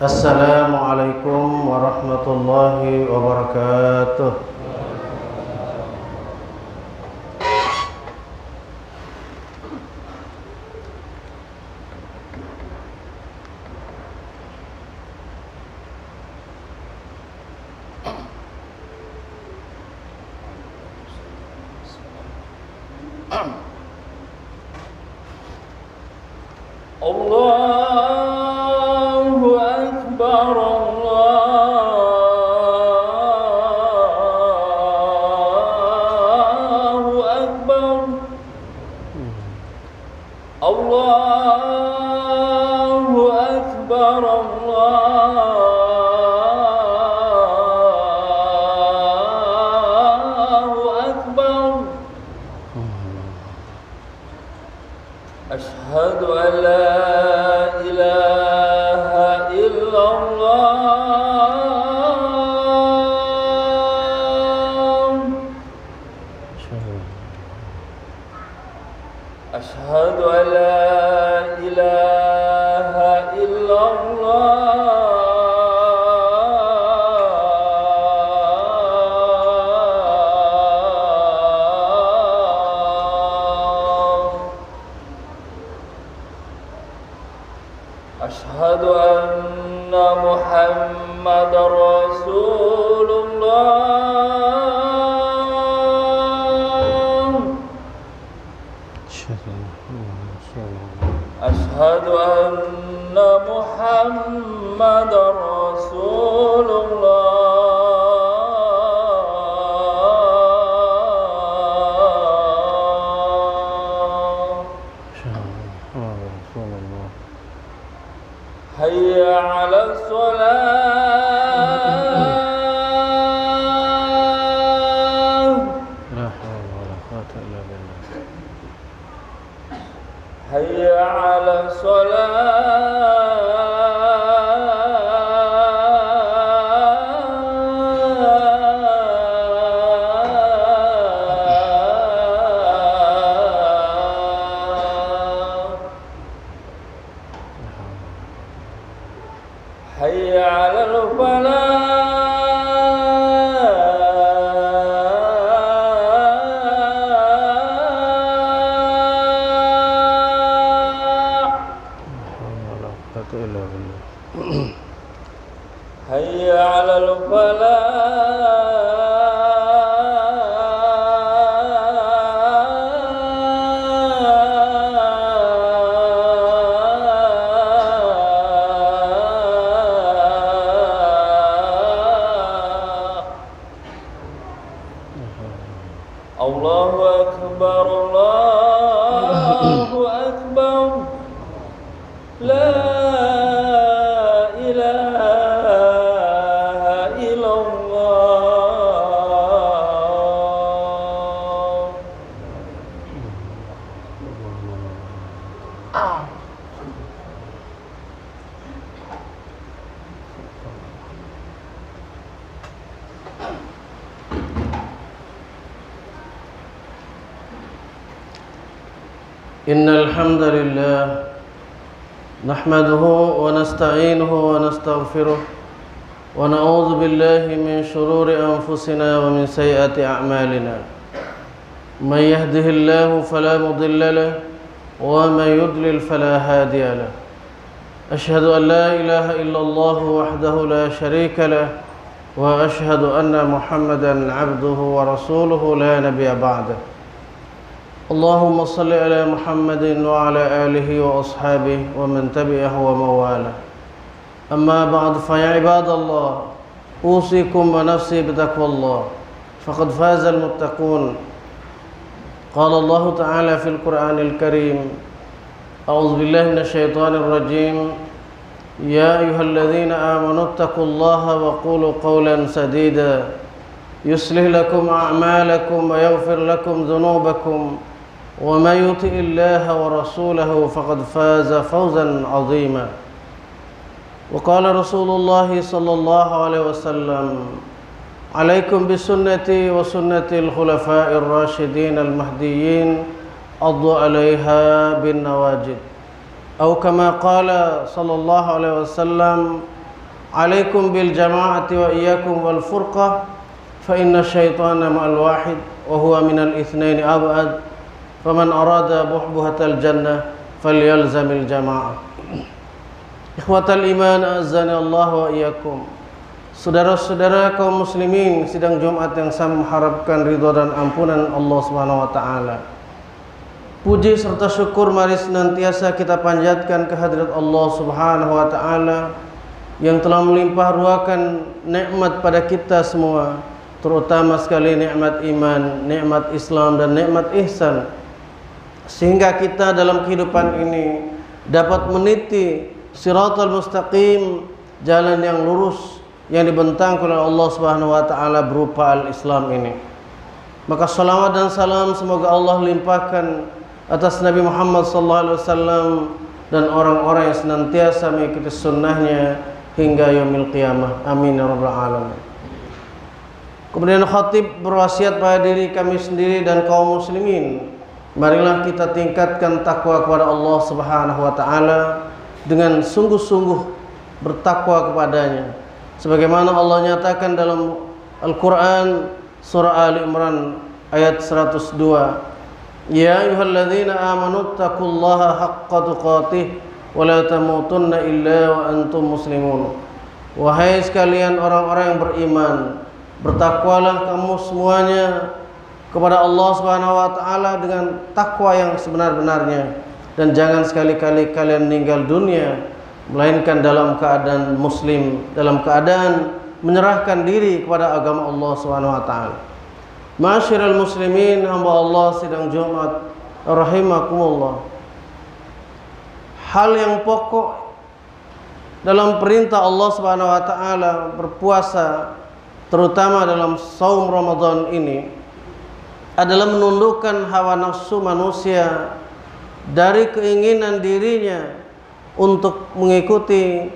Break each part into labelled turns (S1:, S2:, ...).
S1: Assalamualaikum warahmatullahi wabarakatuh.
S2: Allahu Akbar, Allahu Akbar, Allahu Akbar, Allahu Akbar. Ashhadu an la ilaha illallah. Ashhadu an la ilaha illallah. Ashhadu anna Muhammadar Rasulullah. Ashhadu anna Muhammadar Rasulullah. Hayya 'alas shalah.
S1: La haula wala quwwata illa billah.
S2: Hayya 'alas salah. Hayya 'alal falah. Hayya 'alal falah. Allahu Akbar, Allahu Akbar. La ilaha illallah.
S1: Innal hamdalillah nahmaduhu wa nasta'inuhu wa nastaghfiruh wa na'udzu billahi min shururi anfusina wa min sayyiati a'malina. May yahdihillahu fala mudilla lahu wa may yudlil fala hadiya lahu. Ashhadu an la ilaha illallah wahdahu la sharika lahu wa ashhadu anna Muhammadan 'abduhu wa rasuluhu la nabiyya ba'dahu. اللهم صل على محمد وعلى آله وأصحابه ومن تبعه ومواله. أما بعد فيا عباد الله أوصيكم ونفسي بتقوى الله فقد فاز المتقون. قال الله تعالى في القرآن الكريم: أعوذ بالله من الشيطان الرجيم. يا أيها الذين آمنوا اتقوا الله وقولوا قولا سديدا يصلح لكم أعمالكم ويغفر لكم ذنوبكم ومن يطع الله ورسوله فقد فاز فوزا عظيما. وقال رسول الله صلى الله عليه وسلم: عليكم بسنتي وسنة الخلفاء الراشدين المهديين عضوا عليها بالنواجذ. أو كما قال صلى الله عليه وسلم: عليكم بالجماعة وإياكم والفرقة فإن الشيطان مع الواحد وهو من الاثنين أبعد فمن أراد بحبوحة الجنة فليلزم الجماعة. Ikhwatal iman azani Allah wa iyyakum. Saudara-saudara kaum muslimin, sidang Jumat yang saya mengharapkan ridha dan ampunan Allah Subhanahu wa taala. Puji serta syukur mari senantiasa kita panjatkan kehadirat Allah Subhanahu wa taala yang telah melimpah ruahkan nikmat pada kita semua, terutama sekali nikmat iman, nikmat Islam dan nikmat ihsan, sehingga kita dalam kehidupan ini dapat meniti siratal mustaqim, jalan yang lurus yang dibentangkan oleh Allah Subhanahu wa taala berupa al-Islam ini. Maka salawat dan salam semoga Allah limpahkan atas Nabi Muhammad sallallahu alaihi wasallam dan orang-orang yang senantiasa mengikuti sunnahnya hingga yaumil qiyamah. Amin ya rabbal alamin. Kemudian khatib berwasiat pada diri kami sendiri dan kaum muslimin, marilah kita tingkatkan takwa kepada Allah Subhanahu wa taala dengan sungguh-sungguh bertakwa kepadanya, sebagaimana Allah nyatakan dalam Al-Quran surah Ali Imran ayat 102, ya ayyuhalladzina amanu taqullaha haqqa tuqatih wa la tamutunna illa wa antum muslimun. Wahai sekalian orang-orang yang beriman, bertakwalah kamu semuanya kepada Allah Subhanahu wa taala dengan takwa yang sebenar-benarnya, dan jangan sekali-kali kalian meninggal dunia melainkan dalam keadaan muslim, dalam keadaan menyerahkan diri kepada agama Allah Subhanahu wa taala. Ma'asyiral muslimin, hamba Allah sidang Jumat rahimakumullah. Hal yang pokok dalam perintah Allah Subhanahu wa taala berpuasa, terutama dalam saum Ramadan ini, adalah menundukkan hawa nafsu manusia dari keinginan dirinya untuk mengikuti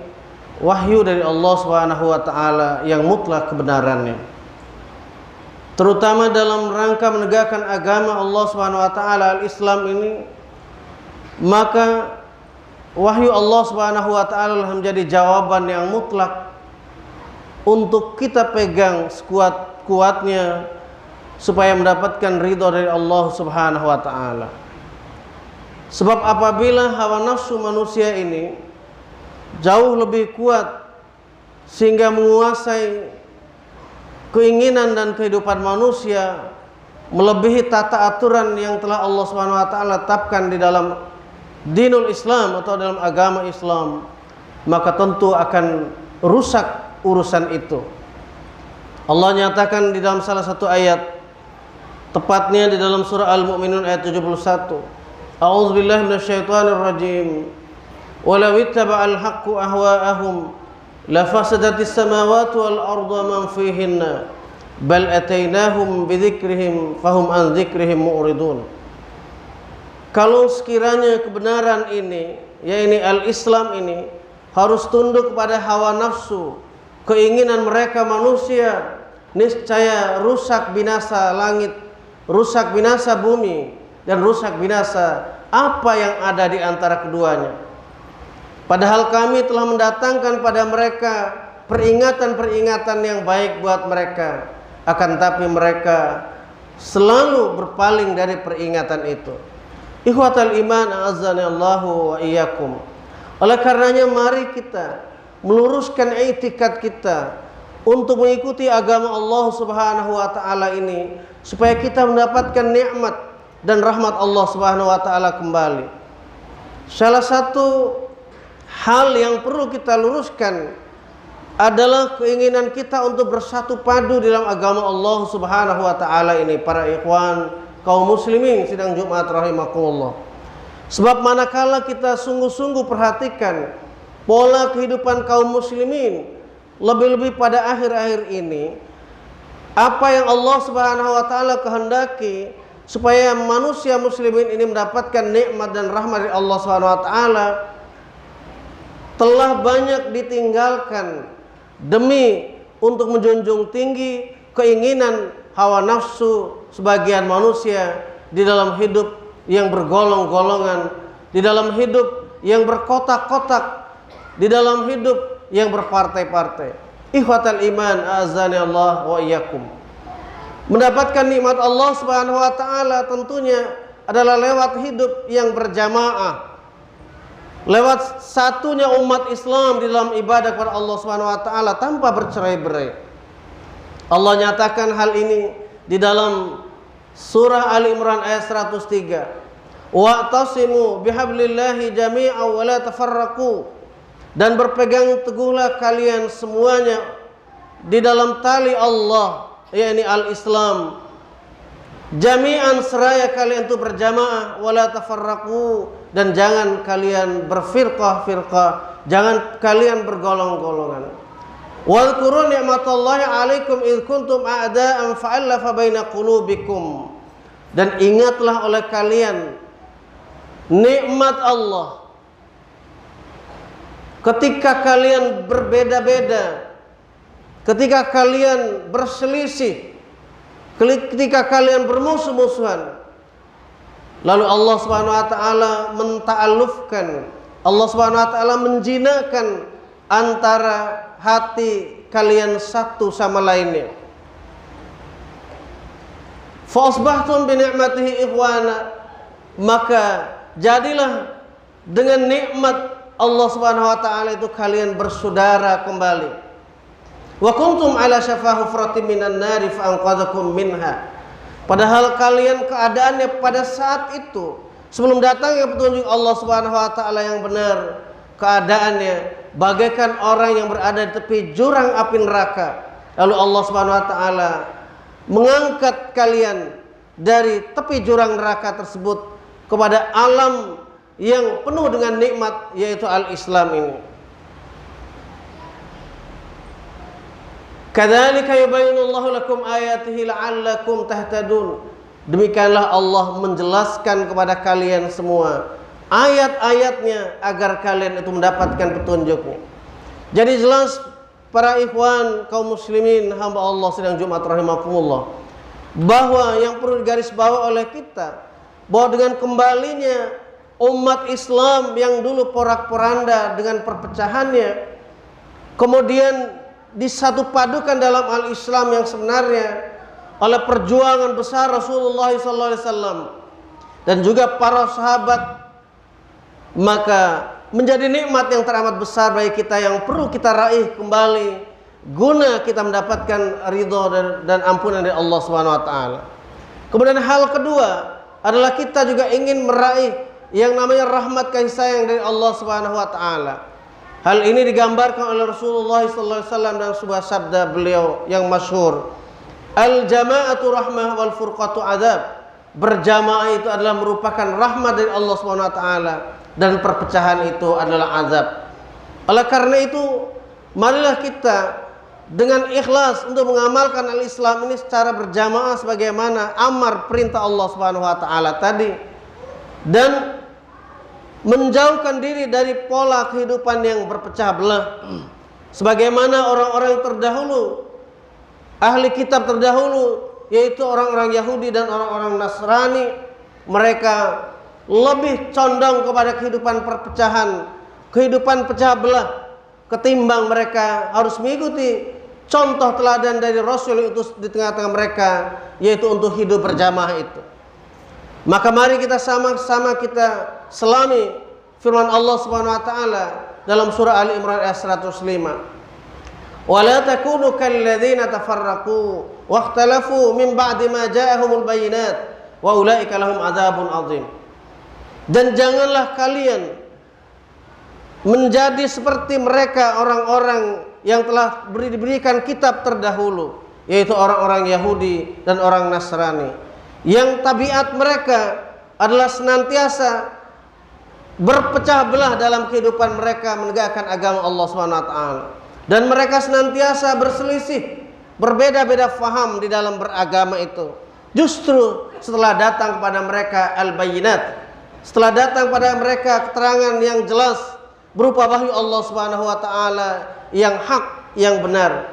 S1: wahyu dari Allah Subhanahu wa taala yang mutlak kebenarannya, terutama dalam rangka menegakkan agama Allah Subhanahu wa taala al-Islam ini. Maka wahyu Allah Subhanahu wa taala menjadi jawaban yang mutlak untuk kita pegang sekuat-kuatnya supaya mendapatkan ridha dari Allah Subhanahu wa taala. Sebab apabila hawa nafsu manusia ini jauh lebih kuat sehingga menguasai keinginan dan kehidupan manusia melebihi tata aturan yang telah Allah Subhanahu wa taala tetapkan di dalam dinul Islam atau dalam agama Islam, maka tentu akan rusak urusan itu. Allah nyatakan di dalam salah satu ayat, tepatnya di dalam surah Al-Mu'minun ayat 71, A'udzubillahi minasyaitonir rajim. Walau ittaba'al haqqu ahwa'ahum lafasadatis samawati wal ardu man fihinna bal atainahum bidzikrihim fahum an dzikrihim mu'ridun. Kalau sekiranya kebenaran ini, yaitu al-Islam ini, harus tunduk kepada hawa nafsu, keinginan mereka manusia, niscaya rusak binasa langit, rusak binasa bumi, dan rusak binasa apa yang ada di antara keduanya. Padahal kami telah mendatangkan pada mereka peringatan-peringatan yang baik buat mereka, akan tapi mereka selalu berpaling dari peringatan itu. Ikhwatal iman azani Allahu wa iyyakum. Oleh karenanya mari kita meluruskan i'tikad kita untuk mengikuti agama Allah Subhanahu wa taala ini supaya kita mendapatkan nikmat dan rahmat Allah Subhanahu wa taala kembali. Salah satu hal yang perlu kita luruskan adalah keinginan kita untuk bersatu padu dalam agama Allah Subhanahu wa taala ini, para ikhwan kaum muslimin sidang Jumat rahimakumullah. Sebab manakala kita sungguh-sungguh perhatikan pola kehidupan kaum muslimin, lebih-lebih pada akhir-akhir ini, apa yang Allah Subhanahu wa taala kehendaki supaya manusia muslimin ini mendapatkan nikmat dan rahmat dari Allah Subhanahu wa taala telah banyak ditinggalkan demi untuk menjunjung tinggi keinginan hawa nafsu sebagian manusia di dalam hidup yang bergolong-golongan, di dalam hidup yang berkotak-kotak, di dalam hidup yang berpartai-partai. Ikhwatal iman, azani Allah wa iyyakum. Mendapatkan nikmat Allah Subhanahu wa taala tentunya adalah lewat hidup yang berjamaah. Lewat satunya umat Islam di dalam ibadah kepada Allah Subhanahu wa taala tanpa bercerai-berai. Allah nyatakan hal ini di dalam surah Ali Imran ayat 103. Wa'tasimu bihablillahi jami'an wa la tafarraqu. Dan berpegang teguhlah kalian semuanya di dalam tali Allah, yakni al-Islam. Jami'an seraya kalian itu berjamaah, wala tafarraqu, dan jangan kalian berfirqah-firqah, jangan kalian bergolong-golongan. Wadhkuru ni'matallahi 'alaikum id kuntum a'da'an fa'alafa baina qulubikum. Dan ingatlah oleh kalian nikmat Allah ketika kalian berbeda-beda, ketika kalian berselisih, ketika kalian bermusuh-musuhan, lalu Allah Subhanahu wa taala menta'alufkan, Allah Subhanahu wa taala menjinakan antara hati kalian satu sama lainnya. Fa asbahtum bi ni'matihi ikhwana, maka jadilah dengan nikmat Allah Subhanahu wa taala itu kalian bersaudara kembali. Wa kuntum ala syafa hufratin minan nari fa anqadhakum minha. Padahal kalian keadaannya pada saat itu sebelum datangnya petunjuk Allah Subhanahu wa taala yang benar, keadaannya bagaikan orang yang berada di tepi jurang api neraka. Lalu Allah Subhanahu wa taala mengangkat kalian dari tepi jurang neraka tersebut kepada alam yang penuh dengan nikmat, yaitu al-Islam ini. Kadzalika yubayyinullahu lakum ayatihi la'allakum tahtadun. Demikianlah Allah menjelaskan kepada kalian semua ayat-ayatnya agar kalian itu mendapatkan petunjuknya. Jadi jelas para ikhwan kaum muslimin hamba Allah sedang Jumat rahimakumullah, bahwa yang perlu digarisbawahi oleh kita, bahwa dengan kembalinya umat Islam yang dulu porak-poranda dengan perpecahannya, kemudian disatu padukan dalam al-Islam yang sebenarnya oleh perjuangan besar Rasulullah SAW dan juga para sahabat, maka menjadi nikmat yang teramat besar bagi kita yang perlu kita raih kembali guna kita mendapatkan ridho dan ampunan dari Allah Subhanahu wa taala. Kemudian hal kedua adalah kita juga ingin meraih yang namanya rahmat kasih sayang dari Allah Subhanahu wa taala. Hal ini digambarkan oleh Rasulullah sallallahu alaihi wasallam dalam sebuah sabda beliau yang masyhur. Al-jama'atu rahmah wal furqatu adzab. Berjamaah itu adalah merupakan rahmat dari Allah Subhanahu wa taala dan perpecahan itu adalah azab. Oleh karena itu, marilah kita dengan ikhlas untuk mengamalkan al-Islam ini secara berjamaah sebagaimana amar perintah Allah Subhanahu wa taala tadi, dan menjauhkan diri dari pola kehidupan yang berpecah belah sebagaimana orang-orang terdahulu, ahli kitab terdahulu, yaitu orang-orang Yahudi dan orang-orang Nasrani. Mereka lebih condong kepada kehidupan perpecahan, kehidupan pecah belah, ketimbang mereka harus mengikuti contoh teladan dari Rasul itu di tengah-tengah mereka, yaitu untuk hidup berjamaah itu. Maka mari kita sama-sama kita selami firman Allah Subhanahu wa taala dalam surah Ali Imran ayat 105. Wa la takunu kalladzina tafarraqu wakhtalafu min ba'di ma ja'ahumul bayyinat wa ulaika lahum adzabun adzim. Dan janganlah kalian menjadi seperti mereka orang-orang yang telah diberikan kitab terdahulu, yaitu orang-orang Yahudi dan orang Nasrani, yang tabiat mereka adalah senantiasa berpecah belah dalam kehidupan mereka menegakkan agama Allah Subhanahu wa taala, dan mereka senantiasa berselisih, berbeda-beda faham di dalam beragama itu. Justru setelah datang kepada mereka al-bayyinat, setelah datang pada mereka keterangan yang jelas berupa wahyu Allah Subhanahu wa taala yang hak, yang benar,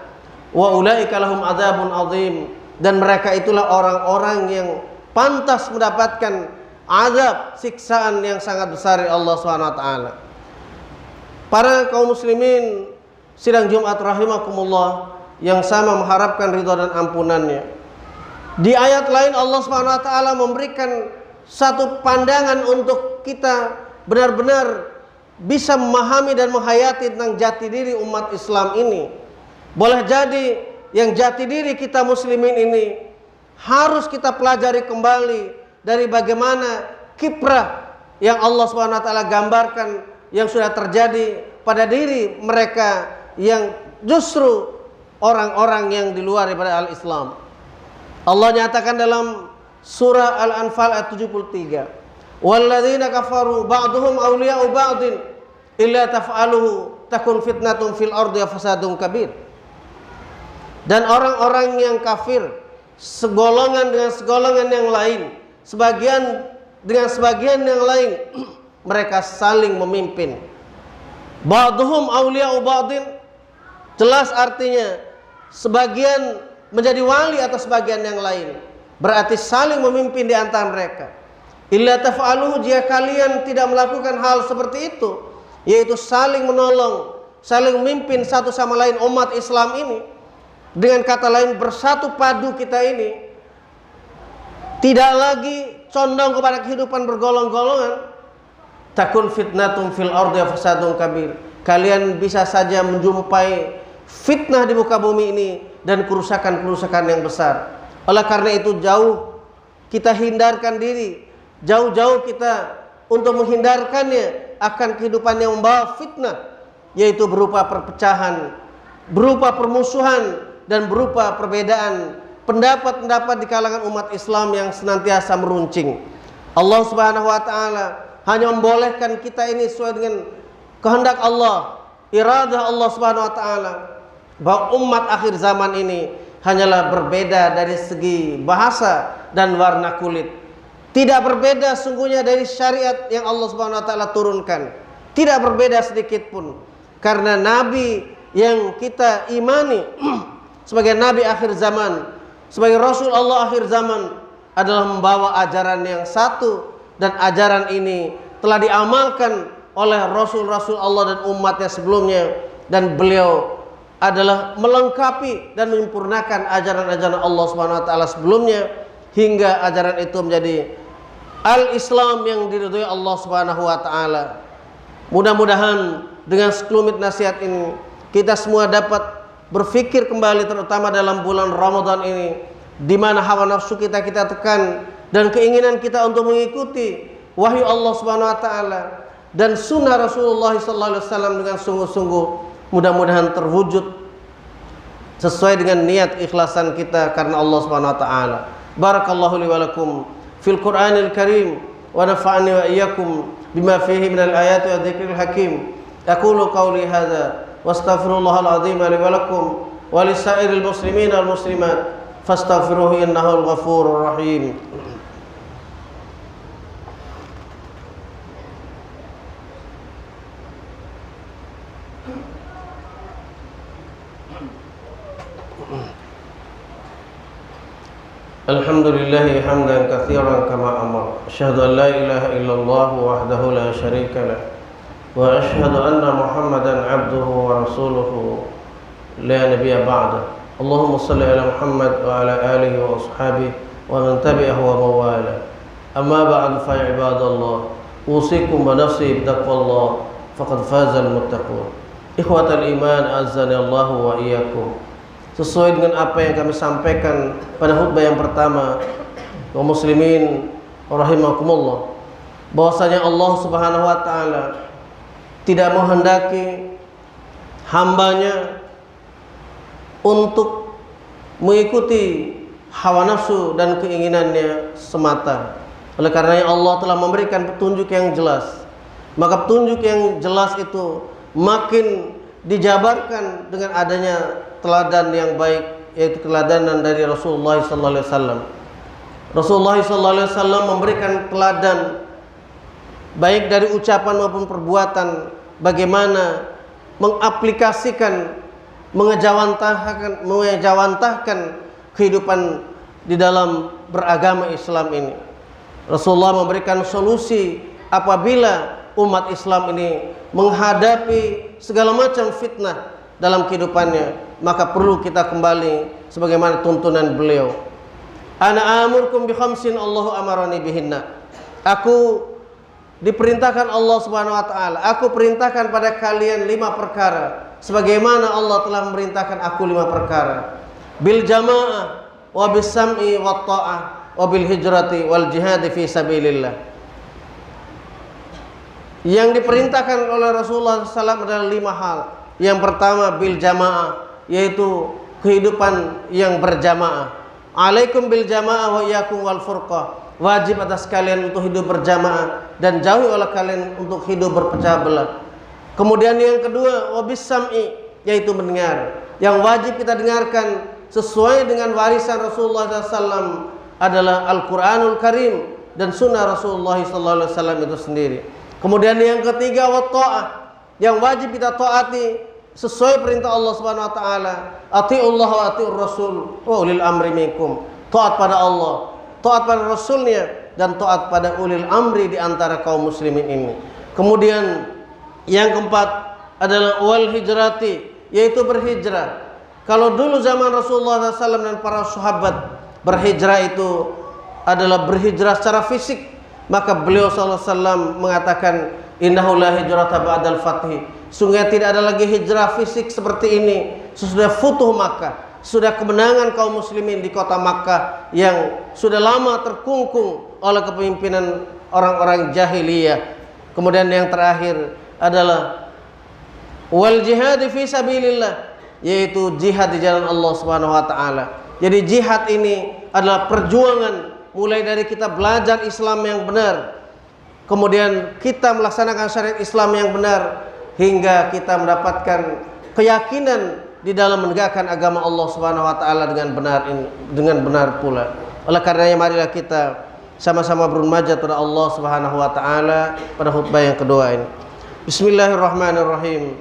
S1: wa ulaika lahum adzabun adzim, dan mereka itulah orang-orang yang pantas mendapatkan azab, siksaan yang sangat besar dari Allah Subhanahu wa taala. Para kaum muslimin sidang Jumat rahimakumullah yang sama mengharapkan ridha dan ampunannya. Di ayat lain Allah Subhanahu wa taala memberikan satu pandangan untuk kita benar-benar bisa memahami dan menghayati tentang jati diri umat Islam ini. Boleh jadi yang jati diri kita muslimin ini harus kita pelajari kembali dari bagaimana kiprah yang Allah Subhanahu wa taala gambarkan yang sudah terjadi pada diri mereka yang justru orang-orang yang di luar daripada al-Islam. Allah nyatakan dalam surah Al-Anfal ayat 73, "Walladzina kafaru ba'duhum awliya'u ba'din illa taf'aluhu takun fitnatun fil ardi wa fasadun kabir." Dan orang-orang yang kafir segolongan dengan segolongan yang lain, sebagian dengan sebagian yang lain, mereka saling memimpin. Ba'duhum awliya'u ba'din, jelas artinya sebagian menjadi wali atas sebagian yang lain, berarti saling memimpin di antara mereka. Illa taf'aluhu, jika kalian tidak melakukan hal seperti itu, yaitu saling menolong, saling memimpin satu sama lain umat Islam ini, dengan kata lain bersatu padu kita ini, tidak lagi condong kepada kehidupan bergolong-golongan, takun fitnatun fil ardi wa fasadun kabir, kalian bisa saja menjumpai fitnah di muka bumi ini dan kerusakan-kerusakan yang besar. Oleh karena itu jauh kita hindarkan diri, jauh-jauh kita untuk menghindarkannya akan kehidupan yang membawa fitnah, yaitu berupa perpecahan, berupa permusuhan, dan berupa perbedaan pendapat-pendapat di kalangan umat Islam yang senantiasa meruncing. Allah Subhanahu wa taala hanya membolehkan kita ini sesuai dengan kehendak Allah, iradah Allah Subhanahu wa taala, bahwa umat akhir zaman ini hanyalah berbeda dari segi bahasa dan warna kulit. Tidak berbeda sungguhnya dari syariat yang Allah Subhanahu wa taala turunkan. Tidak berbeda sedikit pun. Karena nabi yang kita imani sebagai nabi akhir zaman, sebagai rasul Allah akhir zaman, adalah membawa ajaran yang satu, dan ajaran ini telah diamalkan oleh rasul-rasul Allah dan umatnya sebelumnya, dan beliau adalah melengkapi dan menyempurnakan ajaran-ajaran Allah Subhanahu wa taala sebelumnya, hingga ajaran itu menjadi al-Islam yang diridhoi Allah Subhanahu wa taala. Mudah-mudahan dengan sekelumit nasihat ini kita semua dapat berfikir kembali, terutama dalam bulan Ramadan ini, di mana hawa nafsu kita tekan, dan keinginan kita untuk mengikuti wahyu Allah Subhanahu wa taala dan sunnah Rasulullah sallallahu alaihi wasallam dengan sungguh-sungguh, mudah-mudahan terwujud sesuai dengan niat ikhlasan kita karena Allah Subhanahu wa taala. Barakallahu li wa lakum fil Qur'anil Karim wa nafa'ani wa iyyakum bima fihi minal ayati wa dzikril hakim. Aqulu qawli hadza wastaghfirullahal azim li wa lakum wa lisairil muslimin wal muslimat fastaghfiruhu innahul ghafurur rahim. Alhamdulillah hamdan katsiran kama amar. Asyhadu an la ilaha illallah wahdahu la syarika lah. Wa asyhadu anna Muhammadan abduhu wa rasuluhu la nabiyya ba'da. Allahumma shalli ala Muhammad wa ala alihi wa ashabihi wa man tabi'ahu wa mawala. Amma ba'du fa ibadallah. Usikum wa nafsi bittaqwallah faqad fazal muttaqun. Ikhwatal iman azani Allah wa iyyakum. Sesuai dengan apa yang kami sampaikan pada khutbah yang pertama, kaum muslimin rahimakumullah, bahwasanya Allah Subhanahu wa taala tidak menghendaki hambanya untuk mengikuti hawa nafsu dan keinginannya semata. Oleh karenanya Allah telah memberikan petunjuk yang jelas. Maka petunjuk yang jelas itu makin dijabarkan dengan adanya teladan yang baik, yaitu teladanan dari Rasulullah sallallahu alaihi wasallam. Rasulullah sallallahu alaihi wasallam memberikan teladan baik dari ucapan maupun perbuatan, bagaimana mengaplikasikan, mengejawantahkan kehidupan di dalam beragama Islam ini. Rasulullah memberikan solusi apabila umat Islam ini menghadapi segala macam fitnah dalam kehidupannya, maka perlu kita kembali sebagaimana tuntunan beliau. Ana amurkum bi khamsin Allahu amarani bihinna. Aku diperintahkan Allah Subhanahu wa taala, aku perintahkan pada kalian 5 perkara sebagaimana Allah telah memerintahkan aku 5 perkara. Bil jamaah wa bis sam'i wat ta'ah wa bil hijrati wal jihad fi sabilillah. Yang diperintahkan oleh Rasulullah SAW adalah 5 hal. Yang pertama bil jamaah, yaitu kehidupan yang berjamaah. Alaikum bil jamaah wa iyyakum wal furqah. Wajib atas kalian untuk hidup berjamaah dan jauhi oleh kalian untuk hidup berpecah belah. Kemudian yang kedua wabis sam'i, yaitu mendengar. Yang wajib kita dengarkan sesuai dengan warisan Rasulullah SAW adalah Al-Quranul Karim dan Sunnah Rasulullah SAW itu sendiri. Kemudian yang ketiga wa ta'ah, yang wajib kita taati sesuai perintah Allah Subhanahu wa taala. Atiullah wa atiur rasul wa ulil amri minkum. Taat pada Allah, taat pada Rasulnya, dan taat pada ulil amri di antara kaum muslimin ini. Kemudian yang keempat adalah wal hijrati, yaitu berhijrah. Kalau dulu zaman Rasulullah SAW dan para sahabat, berhijrah itu adalah berhijrah secara fisik, maka beliau SAW mengatakan innahu la hijrata ba'dal fathi. Sungguh tidak ada lagi hijrah fisik seperti ini sesudah futuh Makkah, sudah kemenangan kaum muslimin di kota Makkah yang sudah lama terkungkung oleh kepemimpinan orang-orang jahiliyah. Kemudian yang terakhir adalah wal jihad fi sabilillah, yaitu jihad di jalan Allah Subhanahu wa taala. Jadi jihad ini adalah perjuangan mulai dari kita belajar Islam yang benar, kemudian kita melaksanakan syariat Islam yang benar, hingga kita mendapatkan keyakinan di dalam menegakkan agama Allah Subhanahu wa taala dengan benar pula. Oleh karenanya marilah kita sama-sama bermunajat kepada Allah Subhanahu wa taala pada khutbah yang kedua ini. Bismillahirrahmanirrahim.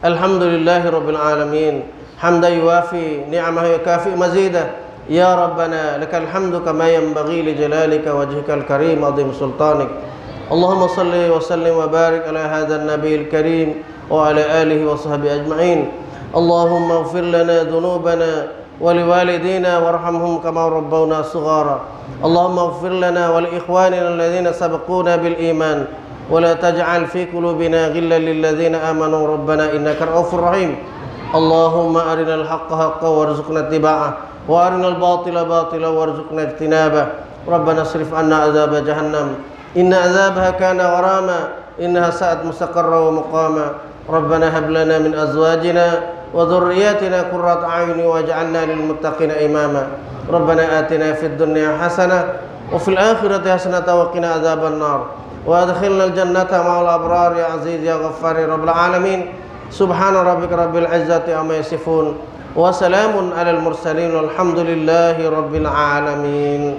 S1: Alhamdulillahirabbil alamin. Hamdan yuwafi ni'amahu yukafi mazidah. Ya Rabbana lakal hamdu kama yanbaghi li jalalika wajhikal karim azim sultanik. Allahumma salli wa sallim wa barik ala hadzal nabiyil karim wa ala alihi wa sahbihi ajma'in. Allahumma ighfir lana dhunubana wa liwalidina warhamhum kama rabbawna shighara. Allahumma ighfir lana wa li ikhwanina alladhina sabaquna bil iman wa la taj'al fi qulubina ghillan lil ladzina amanu rabbana innaka ra'ufur rahim. Allahumma arinal haqqa haqqan warzuqna ittiba'ah wa arinal batila batilan warzuqna ijtinabah. Rabbana srif 'anna 'adzab jahannam inna 'adzabaha kana gharama innaha sa'at mustaqarra wa muqama. Rabbana hab lana min azwajina wa dhurriyyatina qurrata a'yunin waj'alna lil muttaqina imama. Rabbana atina fid dunya hasanah wa fil akhirati hasanah wa qina adzaban nar wa adkhilnal jannata ma'al abrar ya aziz ya ghaffar ya rabbal alamin. Subhana rabbika rabbil izzati amma yasifun wa salamun alal mursalin walhamdulillahi rabbil alamin.